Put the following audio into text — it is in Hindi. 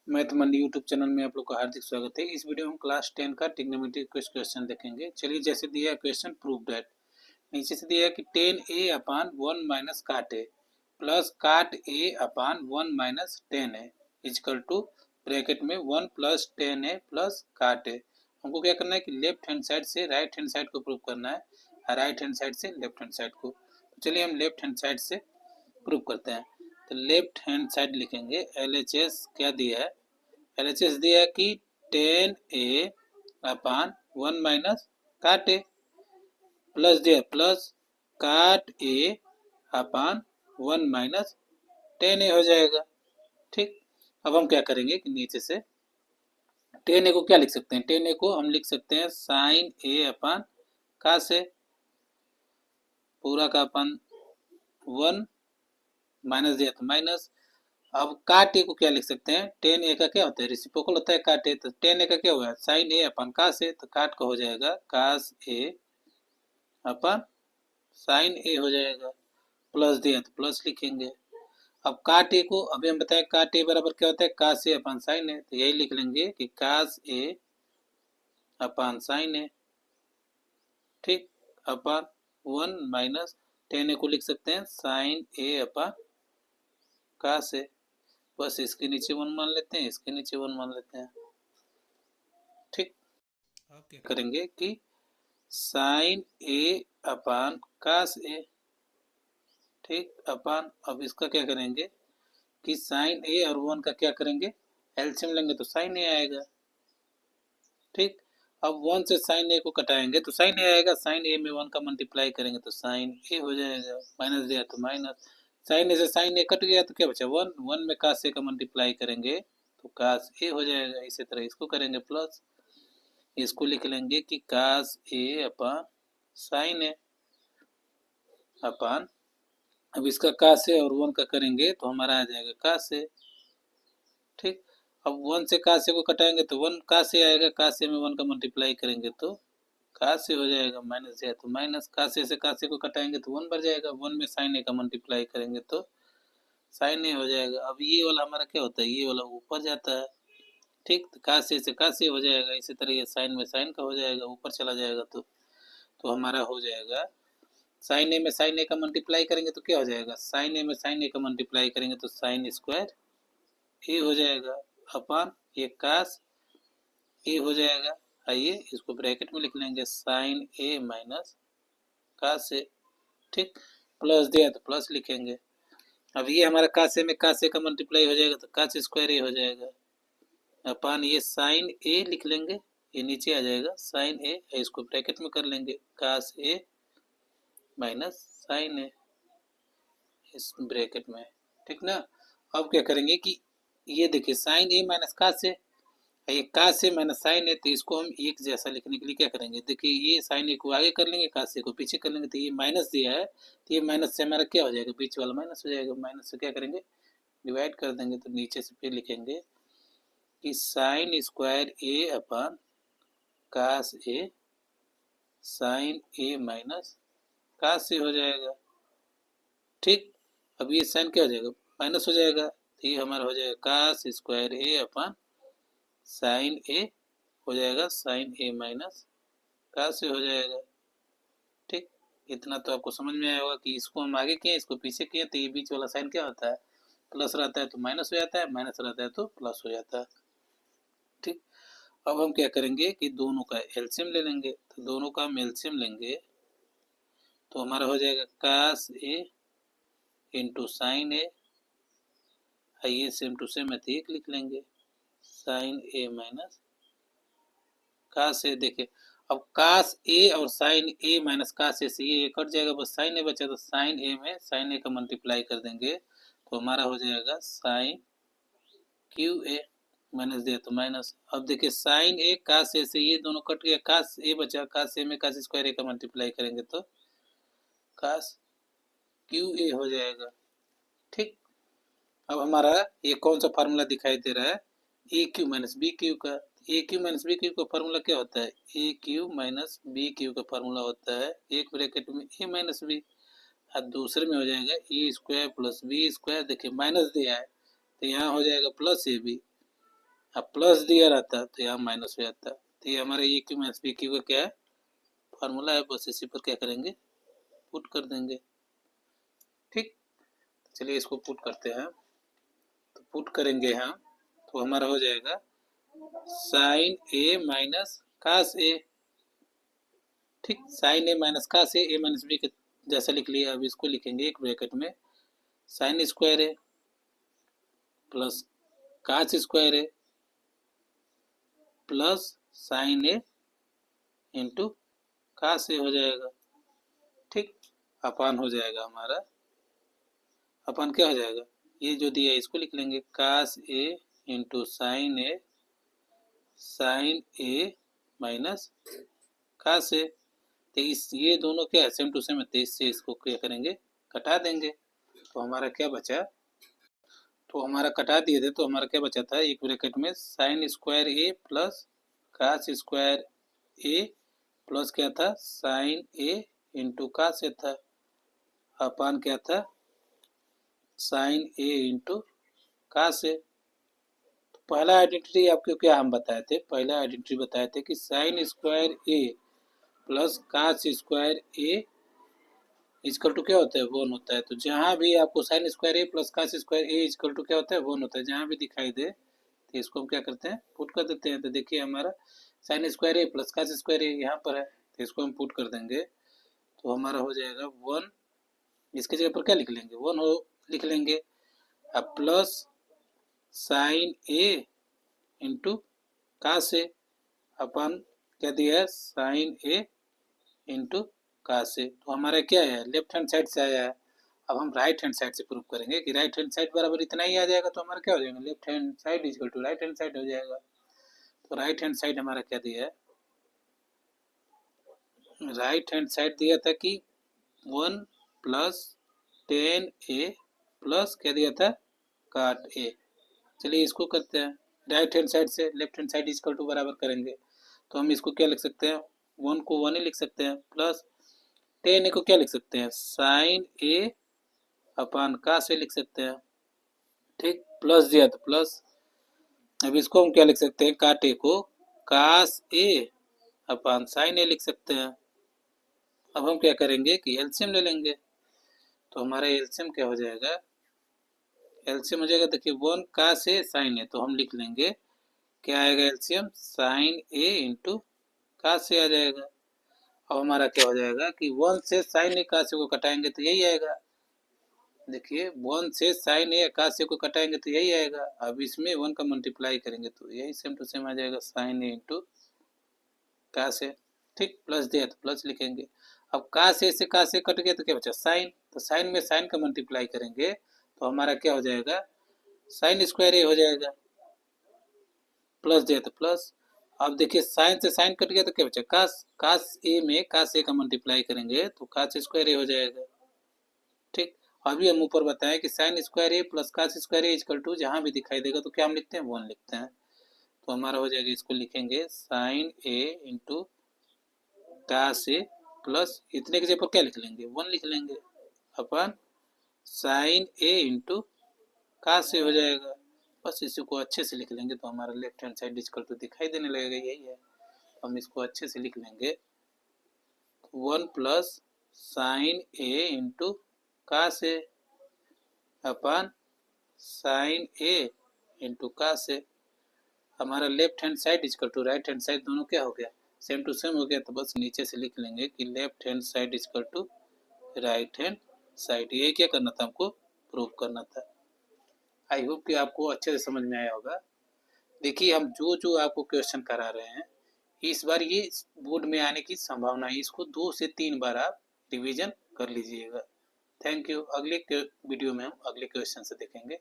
मैथ मंडी यूट्यूब चैनल में आप लोग का हार्दिक स्वागत है। इस वीडियो में हम क्लास 10 का ट्रिग्नोमेट्री क्वेश्चन देखेंगे। चलिए, जैसे दिया है क्वेश्चन, प्रूव दैट। नीचे से दिया है कि 10a अपान 1 माइनस काट A plus cot A upon 1 minus 10a equal to bracket में 1 प्लस 10a प्लस काट ए। हमको क्या करना है कि लेफ्ट हैंड साइड से राइट हैंड साइड को प्रूव करना है और राइट हैंड साइड से लेफ्ट हैंड साइड को। तो चलिए हम लेफ्ट हैंड साइड से प्रूव करते हैं। तो लेफ्ट हैंड साइड लिखेंगे। LHS क्या दिया है? LHS दिया है कि 10a अपान 1 माइनस काट ए प्लस दिया plus cot A upon 1 minus 10a हो जाएगा। ठीक, अब हम क्या करेंगे कि नीचे से 10a को क्या लिख सकते हैं? 10a को हम लिख सकते हैं साइन ए अपान का से पूरा का अपन 1 माइनस दिया तो माइनस। अब काट ए को क्या लिख सकते हैं? 10a का क्या होता है? रेसिप्रोकल होता है काट ए। तो 10a का क्या हुआ? साइन ए अपन कास ए। तो काट का हो जाएगा कास ए अपन साइन ए हो जाएगा। प्लस दिया तो प्लस लिखेंगे। अब काट ए को अभी हम बताएं काट ए बराबर क्या होता है? कास ए अपन साइन ए। तो यही लिख लेंगे कि कास ए अपन साइन ए। ठीक, अपन 1 माइनस 10a को लिख सकते हैं साइन ए अपन कास ए। बस इसके नीचे 1 मान लेते हैं, इसके नीचे 1 मान लेते हैं। ठीक, अब क्या करेंगे कि साइन ए अपान कास ए। ठीक, अपान अब इसका क्या करेंगे कि साइन ए और 1 का क्या करेंगे? एलसीएम लेंगे तो साइन ए आएगा। ठीक, अब 1 से साइन ए को कटाएंगे तो साइन ए आएगा। साइन ए में 1 का मल्टीप्लाई करेंगे तो साइन ए हो जाएगा। माइनस दिया तो माइनस। साइन ए से साइन ए कट गया तो क्या बचा? 1। 1 में कास ए का मल्टीप्लाई करेंगे तो कास ए हो जाएगा। इसी तरह इसको करेंगे प्लस, इसको लिख लेंगे कि कास ए अपान साइन ए अपान, अब इसका कास ए और 1 का करेंगे तो हमारा आ जाएगा कास ए। ठीक, अब 1 से कास ए को कटाएंगे तो 1 कास ए आएगा। कास ए में 1 का मल्टीप्लाई करेंगे तो कास ए हो जाएगा। माइनस दिया तो माइनस। कास ए से कास ए को कटाएंगे तो 1 बढ़ जाएगा। 1 में साइन ए का मल्टीप्लाई करेंगे तो साइन ए हो जाएगा। अब ये वाला हमारा क्या होता है? ये वाला ऊपर जाता है। ठीक, तो कास ए से कास ए हो जाएगा। इसी तरह ये साइन में साइन का हो जाएगा, ऊपर चला जाएगा तो हमारा हो जाएगा साइन ए में साइन ए का मल्टीप्लाई करेंगे तो क्या हो जाएगा? साइन ए में साइन ए का मल्टीप्लाई करेंगे तो साइन स्क्वायर ए हो जाएगा अपान ये कास ए हो जाएगा। आइए इसको ब्रैकेट में लिख लेंगे साइन ए माइनस कास ए। ठीक, प्लस दिया तो प्लस लिखेंगे। अब ये हमारा कास ए में कास ए का मल्टीप्लाई हो जाएगा तो कास स्क्वायर ए हो जाएगा अपान ये साइन ए लिख लेंगे, ये नीचे आ जाएगा साइन ए। इसको ब्रैकेट में कर लेंगे कास ए माइनस साइन ए इस ब्रैकेट में। ठीक ना, अब क्या करेंगे कि ये देखिए साइन ए माइनस कास ए, ये कास ए माइनस साइन ए। तो इसको हम एक जैसा लिखने के लिए क्या करेंगे? देखिए ये साइन ए को आगे कर लेंगे, कास ए को पीछे कर लेंगे। तो ये माइनस दिया है तो ये माइनस से हमारा क्या हो जाएगा? बीच वाला माइनस हो जाएगा। माइनस से क्या करेंगे? डिवाइड कर देंगे। तो नीचे से फिर लिखेंगे कि साइन स्क्वायर ए अपन कास ए साइन ए माइनस कास ए हो जाएगा। ठीक, अब ये साइन क्या हो जाएगा? माइनस हो जाएगा। तो ये हमारा हो जाएगा कास स्क्वायर ए अपन साइन ए हो जाएगा साइन ए माइनस कास ए हो जाएगा। ठीक, इतना तो आपको समझ में आया होगा कि इसको हम आगे किए, इसको पीछे किए। तो ये बीच वाला साइन क्या होता है? प्लस रहता है तो माइनस हो जाता है, माइनस रहता है तो प्लस हो जाता है। ठीक, अब हम क्या करेंगे कि दोनों का एलसीएम ले लेंगे। तो दोनों का हम एलसीएम लेंगे तो हमारा हो जाएगा कास ए इंटू साइन ए। आइए सेम टू सेम मैथ एक लिख लेंगे साइन ए माइनस कास ए। देखिए अब कास ए और साइन ए माइनस कास ए से ये कट जाएगा, बस साइन ए बचा। तो साइन ए में साइन ए का मल्टीप्लाई कर देंगे तो हमारा हो जाएगा साइन क्यू ए। माइनस दिया तो माइनस। अब देखिए साइन ए कास ए से ये दोनों कट गया, कास ए बचा। कास ए में कास स्क्वायर ए का मल्टीप्लाई करेंगे तो कास क्यू ए हो जाएगा। ठीक, अब हमारा ये कौन सा फार्मूला दिखाई दे रहा है? ए क्यू माइनस बी क्यू का। ए क्यू माइनस बी क्यू का फार्मूला क्या होता है? ए क्यू माइनस बी क्यू का फार्मूला होता है एक ब्रैकेट में ए माइनस बी और दूसरे में हो जाएगा ए स्क्वायर प्लस बी स्क्वायर। देखिए माइनस दिया है तो यहाँ हो जाएगा प्लस ए बी। अब प्लस दिया रहता तो यहाँ माइनस हो जाता। तो ये हमारा ए क्यू माइनस बी क्यू का क्या है, फार्मूला है, बस इसी पर क्या करेंगे, पुट कर देंगे। ठीक, चलिए इसको पुट करते हैं। तो पुट करेंगे हम तो हमारा हो जाएगा साइन ए माइनस कास ए। ठीक, साइन ए माइनस कास ए माइनस बी के जैसा लिख लिया। अब इसको लिखेंगे एक ब्रैकेट में sign square A plus cos square A plus sine A into cos ए हो जाएगा। ठीक, अपान हो जाएगा हमारा, अपान क्या हो जाएगा, ये जो दिया है इसको लिख लेंगे कास ए इंटू साइन ए माइनस कास ए। तो इस ये दोनों क्या है, सेम टू सेम है, तो इससे इसको क्या करेंगे, कटा देंगे। तो हमारा क्या बचा, तो हमारा कटा दिए थे तो हमारा क्या बचा था, एक ब्रैकेट में sign square A plus cos square A plus क्या था साइन ए इंटू कास ए था, अपान क्या था साइन ए इंटू कास ए। तो पहला आइडेंटिटी आपको क्या हम बताए थे, पहला आइडेंटिटी बताए थे कि sine square A plus cos square A equal to क्या होता है, वन होता है। तो जहाँ भी आपको sine square A plus cos square A equal to क्या होता है, वन होता है। जहाँ भी दिखाई दे तो इसको हम क्या करते हैं, पुट कर देते हैं। तो देखिए हमारा sign square A plus cos square ए यहाँ पर है, तो इसको हम पुट कर देंगे तो हमारा हो जाएगा वन, इसके जगह पर क्या लिख लेंगे, वन हो लिख लेंगे। अब plus sine A into cos A अपन क्या दिया है साइन ए इंटू कास ए। तो हमारा क्या है, लेफ्ट हैंड साइड से आया है। अब हम राइट हैंड साइड से प्रूव करेंगे कि राइट हैंड साइड बराबर इतना ही आ जाएगा। तो हमारा क्या हो जाएगा, left hand side equal to right hand side हो जाएगा। तो राइट हैंड साइड हमारा क्या दिया है, राइट हैंड साइड दिया था कि 1 प्लस 10a प्लस क्या दिया था काट ए। चलिए इसको करते हैं राइट हैंड साइड से left hand side equal to बराबर करेंगे। तो हम इसको क्या लिख सकते हैं, 1 को 1 ही लिख सकते हैं प्लस 10 को क्या लिख सकते हैं साइन ए अपान का से लिख सकते हैं। ठीक, प्लस दिया तो प्लस। अब इसको हम क्या लिख सकते हैं, काटे को कास ए अपान साइन ए लिख सकते हैं। अब हम क्या करेंगे कि एलसीएम ले लेंगे। तो हमारा एलसीएम क्या हो जाएगा, एलसीएम हो जाएगा देखिए 1 का से साइन ए, तो हम लिख लेंगे क्या आएगा एलसीएम साइन ए इंटू का से आ जाएगा। अब हमारा क्या हो जाएगा कि 1 से साइन ए का से को कटाएंगे तो यही आएगा। देखिए 1 से साइन ए का से को कटाएंगे तो यही आएगा। अब इसमें 1 का मल्टीप्लाई करेंगे तो यही सेम टू सेम आ जाएगा साइन ए इंटू का से। ठीक, प्लस दिया तो प्लस लिखेंगे। अब का से का से कट गया तो क्या बचा साइन, तो साइन में साइन का मल्टीप्लाई करेंगे तो हमारा क्या हो जाएगा साइन स्क्वायर ए हो जाएगा, प्लस दिया तो प्लस। अब देखिए साइन से साइन कट गया तो क्या बचा कास, कास ए में कास ए का मल्टीप्लाई करेंगे तो कास स्क्वायर ए हो जाएगा। ठीक, अभी हम ऊपर बताएं कि sine square A plus cos square A equal to जहां भी दिखाई देगा तो क्या हम लिखते हैं 1 लिखते हैं। तो हमारा हो जाएगा, इसको लिखेंगे sign A into cos A plus इतने के जगह पर क्या लिख लेंगे 1 लिख लेंगे अपन साइन ए इंटू कास ए हो जाएगा। बस इसी को अच्छे से लिख लेंगे तो हमारा left hand side equal to दिखाई देने लगेगा, यही है। तो हम इसको अच्छे से लिख लेंगे 1 plus sine A into cos A upon sine A into cos A. हमारा left hand side equal to right hand side दोनों क्या हो गया, सेम टू सेम हो गया। तो बस नीचे से लिख लेंगे कि left hand side equal to right hand side. ये क्या करना था, हमको प्रूव करना था। आई होप कि आपको अच्छे से समझ में आया होगा। देखिए हम जो जो आपको क्वेश्चन करा रहे हैं इस बार ये बोर्ड में आने की संभावना है, इसको 2 से 3 बार आप रिवीजन कर लीजिएगा। Thank you. अगले वीडियो में हम अगले क्वेश्चन से देखेंगे।